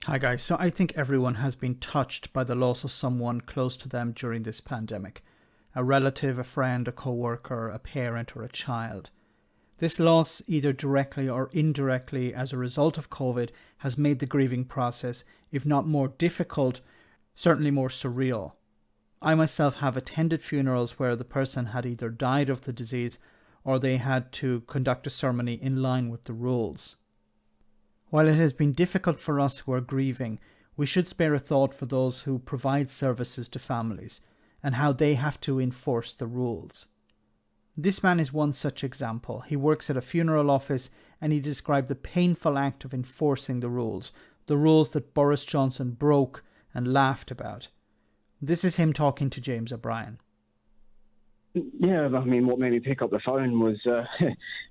Hi guys, so I think everyone has been touched by the loss of someone close to them during this pandemic. A relative, a friend, a co-worker, a parent or a child. This loss, either directly or indirectly as a result of COVID, has made the grieving process, if not more difficult, certainly more surreal. I myself have attended funerals where the person had either died of the disease or they had to conduct a ceremony in line with the rules. While it has been difficult for us who are grieving, we should spare a thought for those who provide services to families and how they have to enforce the rules. This man is one such example. He works at a funeral office and he described the painful act of enforcing the rules that Boris Johnson broke and laughed about. This is him talking to James O'Brien. Yeah, I mean, what made me pick up the phone was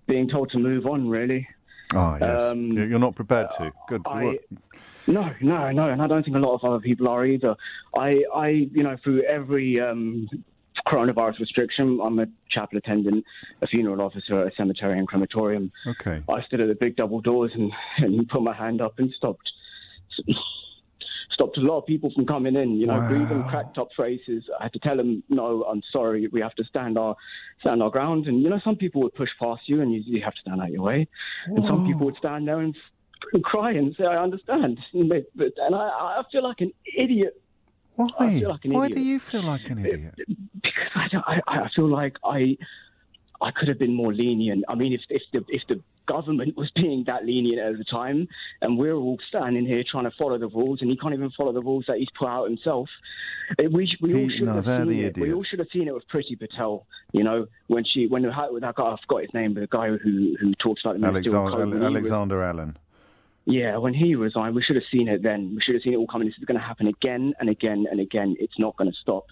being told to move on, really. Ah, yes. You're not prepared to. Good. No, and I don't think a lot of other people are either. I through every coronavirus restriction, I'm a chapel attendant, a funeral officer at a cemetery and crematorium. Okay. I stood at the big double doors and put my hand up and stopped a lot of people from coming in, Wow. grieving, cracked up phrases. I had to tell them, no, I'm sorry, we have to stand our ground. And, some people would push past you and you have to stand out your way. Whoa. And some people would stand there and cry and say, I understand. And I feel like an idiot. Why? I feel like an Why idiot. do you feel like an idiot? Because I feel like I could have been more lenient. I mean, if the government was being that lenient at the time, and we're all standing here trying to follow the rules, and he can't even follow the rules that he's put out himself. We all should have seen it. We all should have seen it with Priti Patel. When that guy, I forgot his name, but the guy who talks about the Alexander Allen. Yeah, when he resigned, we should have seen it then. We should have seen it all coming. This is going to happen again and again and again. It's not going to stop.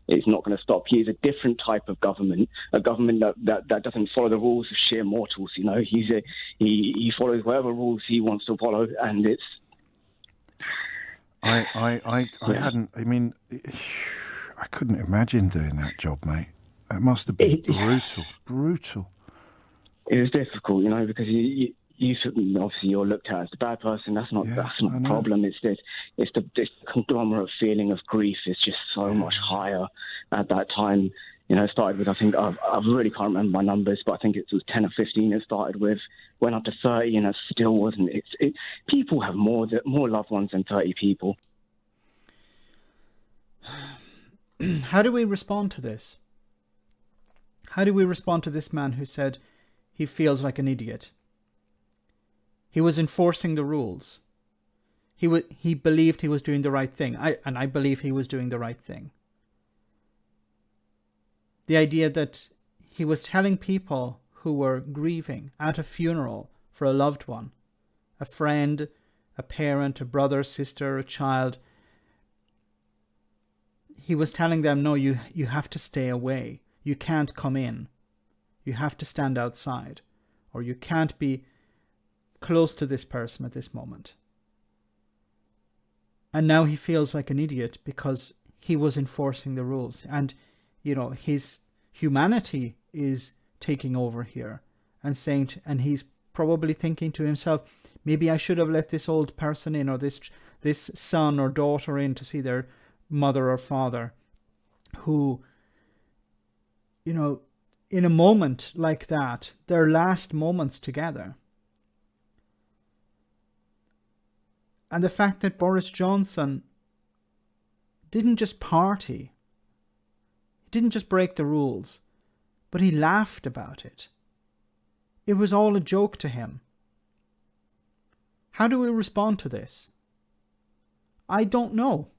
It's not going to stop. He is a different type of government, a government that doesn't follow the rules of sheer mortals. He follows whatever rules he wants to follow, and it's. I hadn't. I mean, I couldn't imagine doing that job, mate. It must have been brutal. It was difficult, because you obviously you're looked at as the bad person. That's not the problem. It's this conglomerate feeling of grief is just so much higher at that time. It started with, I think, I really can't remember my numbers, but I think it was 10 or 15 it started with, went up to 30, and it still wasn't. People have more loved ones than 30 people. How do we respond to this? How do we respond to this man who said he feels like an idiot? He was enforcing the rules. He believed he was doing the right thing. I believe he was doing the right thing. The idea that he was telling people who were grieving at a funeral for a loved one, a friend, a parent, a brother, sister, a child, he was telling them, no, you have to stay away. You can't come in. You have to stand outside. Or you can't be close to this person at this moment. And now he feels like an idiot because he was enforcing the rules. And, his humanity is taking over here and he's probably thinking to himself, maybe I should have let this old person in, or this son or daughter in to see their mother or father who, in a moment like that, their last moments together. And the fact that Boris Johnson didn't just party, he didn't just break the rules, but he laughed about it. It was all a joke to him. How do we respond to this? I don't know.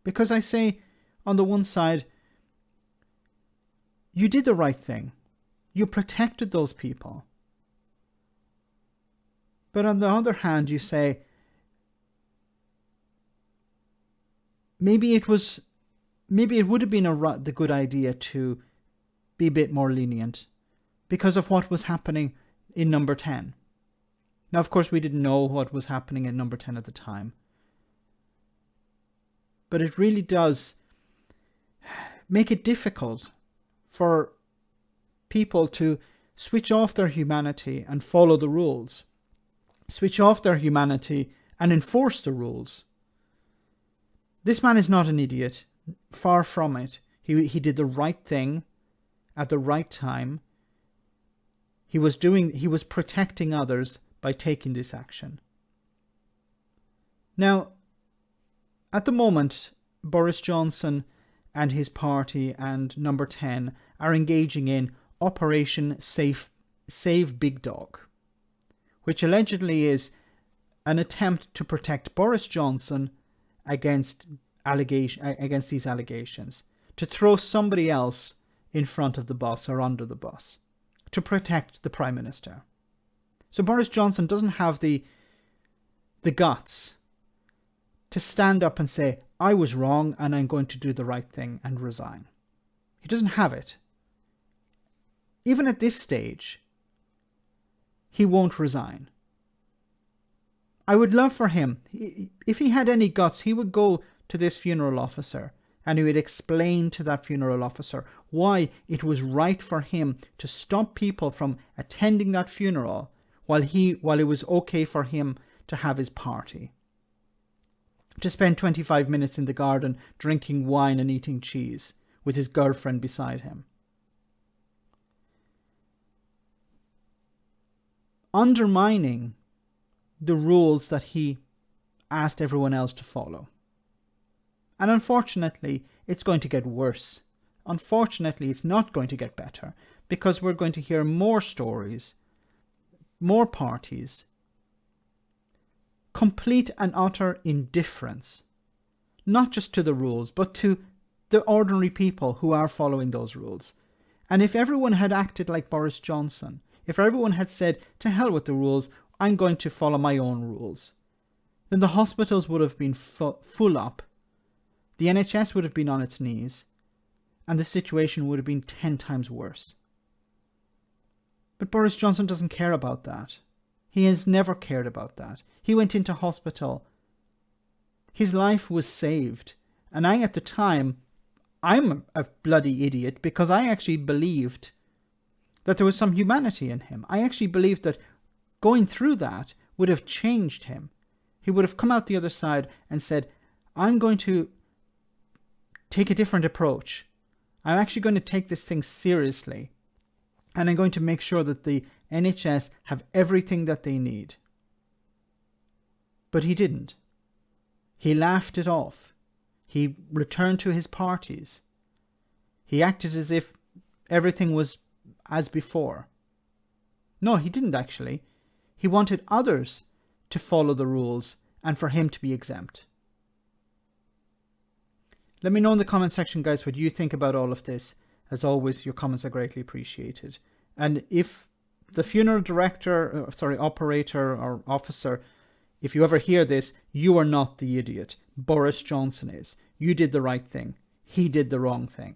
Because I say, on the one side, you did the right thing. You protected those people. But on the other hand, you say, maybe it would have been the good idea to be a bit more lenient because of what was happening in number 10. Now, of course, we didn't know what was happening in number 10 at the time. But it really does make it difficult for people to switch off their humanity and follow the rules. Switch off their humanity and enforce the rules. This man is not an idiot. Far from it. He did the right thing at the right time. He was protecting others by taking this action. Now, at the moment, Boris Johnson and his party and Number 10 are engaging in Operation Save Big Dog, which allegedly is an attempt to protect Boris Johnson against these allegations, to throw somebody else in front of the bus or under the bus, to protect the Prime Minister. So Boris Johnson doesn't have the guts to stand up and say, I was wrong and I'm going to do the right thing and resign. He doesn't have it. Even at this stage, he won't resign. I would love for him, if he had any guts, he would go to this funeral officer and he would explain to that funeral officer why it was right for him to stop people from attending that funeral while it was okay for him to have his party. To spend 25 minutes in the garden drinking wine and eating cheese with his girlfriend beside him. Undermining the rules that he asked everyone else to follow. And unfortunately, it's going to get worse. Unfortunately, it's not going to get better, because we're going to hear more stories, more parties, complete and utter indifference, not just to the rules, but to the ordinary people who are following those rules. And if everyone had acted like Boris Johnson, if everyone had said, to hell with the rules, I'm going to follow my own rules, then the hospitals would have been full up, the NHS would have been on its knees, and the situation would have been 10 times worse. But Boris Johnson doesn't care about that. He has never cared about that. He went into hospital. His life was saved. And at the time, I'm a bloody idiot, because I actually believed that there was some humanity in him. I actually believed that going through that would have changed him. He would have come out the other side and said, I'm going to take a different approach. I'm actually going to take this thing seriously. And I'm going to make sure that the NHS have everything that they need. But he didn't. He laughed it off. He returned to his parties. He acted as if everything was as before. No, he didn't actually. He wanted others to follow the rules and for him to be exempt. Let me know in the comment section, guys, what you think about all of this. As always, your comments are greatly appreciated. And if the funeral operator or officer, if you ever hear this, you are not the idiot. Boris Johnson is. You did the right thing. He did the wrong thing.